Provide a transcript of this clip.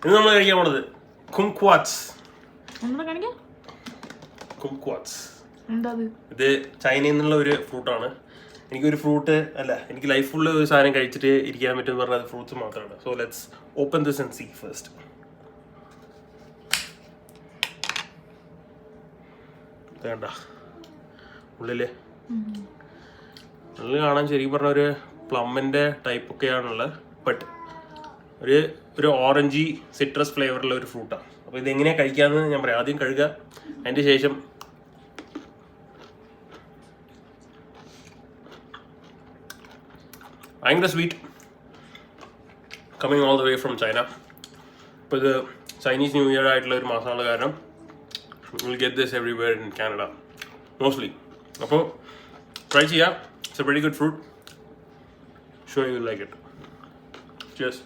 ഇത് നമ്മൾ കഴിക്കാൻ പോണത് കുംക്വാറ്റ്സ്. ഇത് ചൈനയിൽ നിന്നുള്ള ഒരു ഫ്രൂട്ടാണ്. എനിക്കൊരു ഫ്രൂട്ട് അല്ല, എനിക്ക് ലൈഫ് ഫുള്ള് ഒരു സാധനം കഴിച്ചിട്ട് ഇരിക്കാൻ പറ്റുമെന്ന് പറഞ്ഞാൽ അത് ഫ്രൂട്ട്സ് മാത്രമാണ്. So let's open this and see first. വേണ്ട ഉള്ളില് കാണാൻ ശരിക്കും പറഞ്ഞ ഒരു പ്ലമ്മിൻ്റെ ടൈപ്പ് ഒക്കെയാണുള്ളത്. ബട്ട് ഒരു ഓറഞ്ചി സിട്രസ് ഫ്ലേവറുള്ള ഒരു ഫ്രൂട്ടാണ്. അപ്പോൾ ഇതെങ്ങനെയാണ് കഴിക്കാമെന്ന് ഞാൻ പറയാം. ആദ്യം കഴുകുക, അതിൻ്റെ ശേഷം ഭയങ്കര sweet, coming all the way from China. ഇപ്പോൾ ഇത് ചൈനീസ് ന്യൂ ഇയർ ആയിട്ടുള്ള ഒരു മാസമുള്ള കാരണം will get this everywhere in Canada mostly. അപ്പോൾ ട്രൈ ചെയ്യാം. It's A very good fruit. Sure you will like it. Cheers.